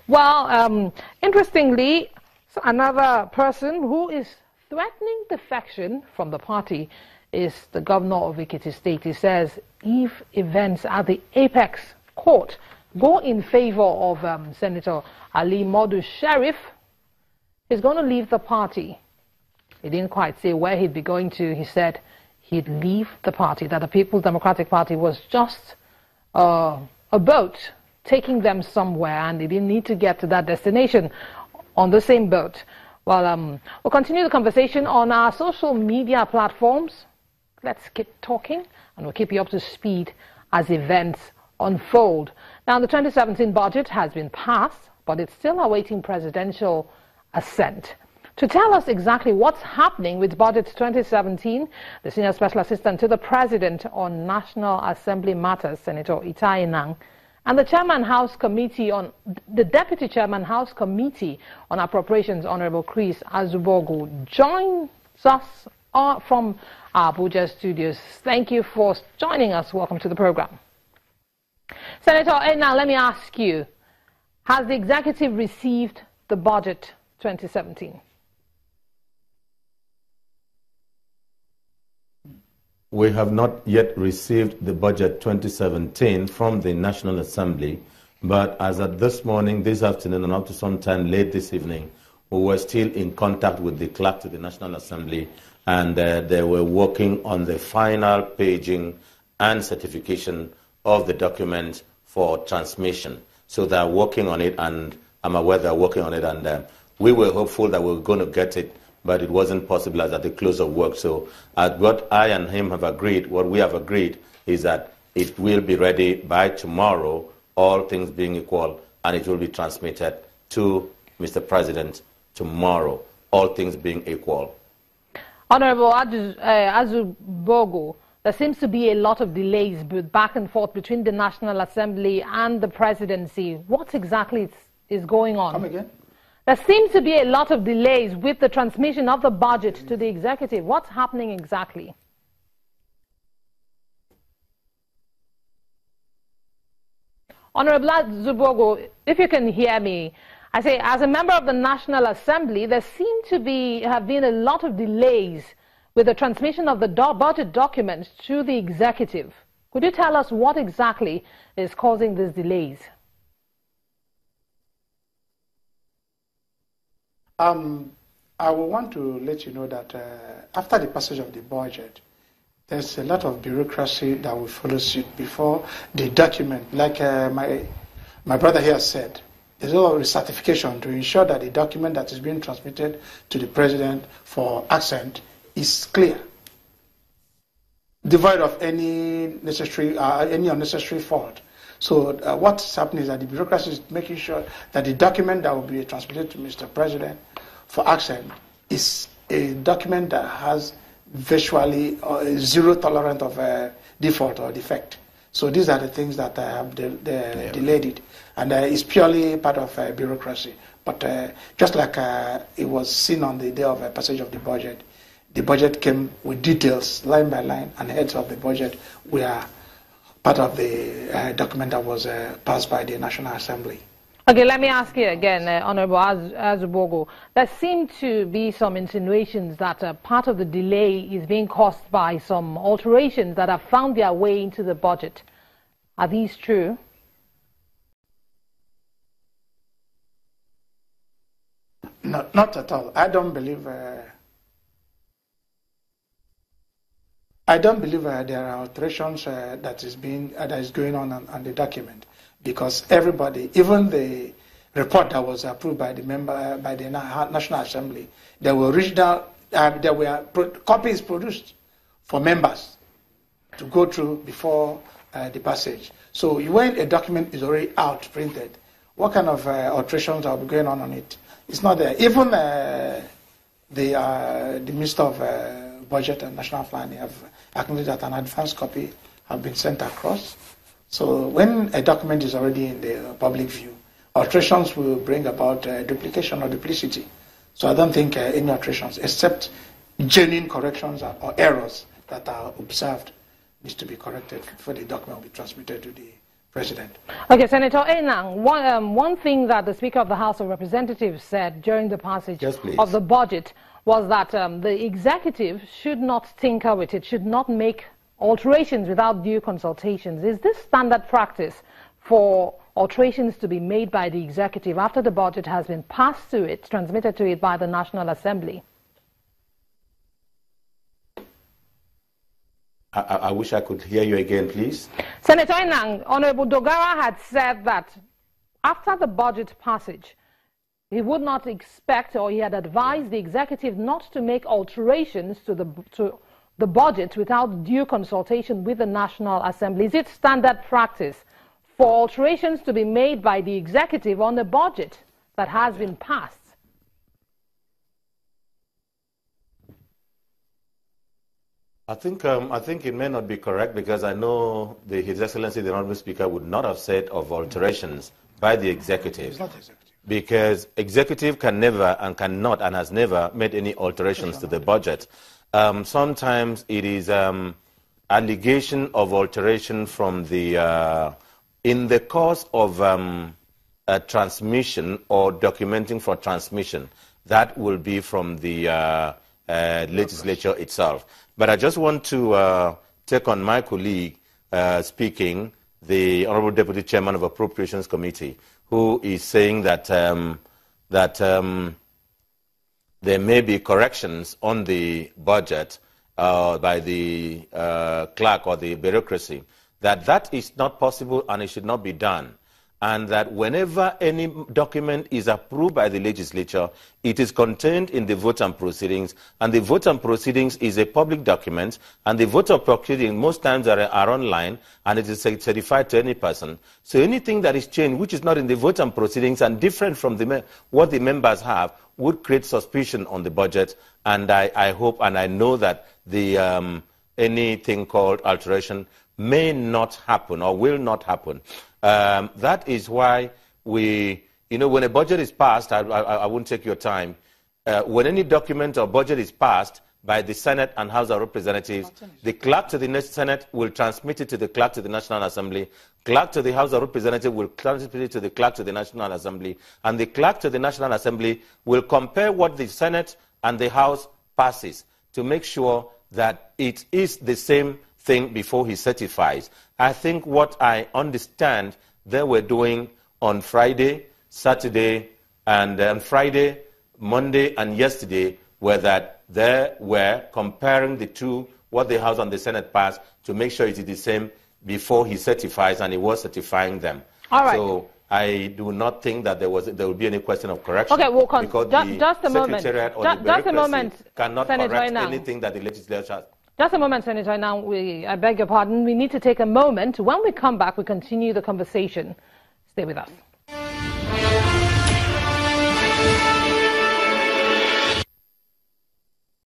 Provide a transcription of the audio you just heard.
Well, interestingly, another person who is threatening defection from the party is the governor of Ekiti State. He says if events at the Apex Court go in favor of Senator Ali Modu Sheriff, he's going to leave the party. He didn't quite say where he'd be going to. He said he'd leave the party, that the People's Democratic Party was just a boat taking them somewhere, and they didn't need to get to that destination on the same boat. Well, we'll continue the conversation on our social media platforms. Let's keep talking, and we'll keep you up to speed as events unfold. Now, the 2017 budget has been passed, but it's still awaiting presidential assent. To tell us exactly what's happening with Budget 2017, the Senior Special Assistant to the President on National Assembly Matters, Senator Itai Nang, and the Deputy Chairman House Committee on Appropriations, Honorable Chris Azubogu, joins us from our Abuja studios. Thank you for joining us. Welcome to the program. Senator, now let me ask you, has the executive received the Budget 2017? We have not yet received the budget 2017 from the National Assembly, but as at this morning, this afternoon, and up to sometime late this evening, we were still in contact with the clerk to the National Assembly, and they were working on the final paging and certification of the document for transmission. So they're working on it, and I'm aware they're working on it, and we were hopeful that we were going to get it, but it wasn't possible as at the close of work. So what I and him have agreed, what we have agreed, is that it will be ready by tomorrow, all things being equal, and it will be transmitted to Mr. President tomorrow, all things being equal. Honorable Azubogu, there seems to be a lot of delays back and forth between the National Assembly and the presidency. What exactly is going on? Come again? There seems to be a lot of delays with the transmission of the budget to the executive. What's happening exactly? Honorable Azubogu, if you can hear me, I say, as a member of the National Assembly, there seem to have been a lot of delays with the transmission of the budget documents to the executive. Could you tell us what exactly is causing these delays? I will want to let you know that after the passage of the budget, there's a lot of bureaucracy that will follow suit before the document, like my brother here said. There's a lot of recertification to ensure that the document that is being transmitted to the president for assent is clear, devoid of any unnecessary fault. So what's happening is that the bureaucracy is making sure that the document that will be transmitted to Mr. President for assent is a document that has virtually zero tolerance of default or defect. So these are the things that have delayed it. And it's purely part of bureaucracy. But just like it was seen on the day of passage of the budget came with details, line by line, and heads of the budget were part of the document that was passed by the National Assembly. Okay, let me ask you again, Honorable Azubogu. There seem to be some insinuations that part of the delay is being caused by some alterations that have found their way into the budget. Are these true? No, not at all. I don't believe there are alterations that is going on the document, because everybody, even the report that was approved by the National Assembly, there were copies produced for members to go through before the passage. So when a document is already out printed, what kind of alterations are going on it? It's not there. Even the Minister of Budget and National Planning have acknowledged that an advanced copy have been sent across. So when a document is already in the public view, alterations will bring about duplication or duplicity. So I don't think any alterations, except genuine corrections or errors that are observed, needs to be corrected before the document will be transmitted to the President. Okay, Senator Enang, one thing that the Speaker of the House of Representatives said during the passage of the budget was that the executive should not tinker with it, should not make alterations without due consultations. Is this standard practice for alterations to be made by the executive after the budget has been passed to it, transmitted to it by the National Assembly? I wish I could hear you again, please. Senator Enang, Honorable Dogara had said that after the budget passage, he would not expect, or he had advised the executive not to make alterations to the budget without due consultation with the National Assembly. Is it standard practice for alterations to be made by the executive on the budget that has been passed? I think it may not be correct, because I know His Excellency the Honourable Speaker would not have said of alterations by the executive. It's not executive. Because executive can never and cannot and has never made any alterations to the budget. Sometimes it is allegation of alteration from the in the course of a transmission or documenting for transmission. That will be from the legislature itself. But I just want to take on my colleague speaking, the Honourable Deputy Chairman of Appropriations Committee, who is saying that there may be corrections on the budget by the clerk or the bureaucracy, that is not possible and it should not be done. And that whenever any document is approved by the legislature, it is contained in the vote and proceedings, and the vote and proceedings is a public document, and the vote and proceedings most times are online, and it is certified to any person. So anything that is changed, which is not in the vote and proceedings and different from what the members have, would create suspicion on the budget, and I hope and I know that the anything called alteration may not happen or will not happen. That is why we, when a budget is passed, I won't take your time, when any document or budget is passed by the Senate and House of Representatives, the clerk to the Senate will transmit it to the clerk to the National Assembly, clerk to the House of Representatives will transmit it to the clerk to the National Assembly, and the clerk to the National Assembly will compare what the Senate and the House passes to make sure that it is the same thing before he certifies. I think what I understand they were doing on Friday, Saturday, and on Friday, Monday, and yesterday were that they were comparing the two, what the House and the Senate passed, to make sure it is the same before he certifies, and he was certifying them. All right. So I do not think that there will be any question of correction. Okay, we'll because just a moment. Secretariat or the bureaucracy cannot correct anything that the legislature. Just a moment, Senator. Now, I beg your pardon. We need to take a moment. When we come back, we continue the conversation. Stay with us.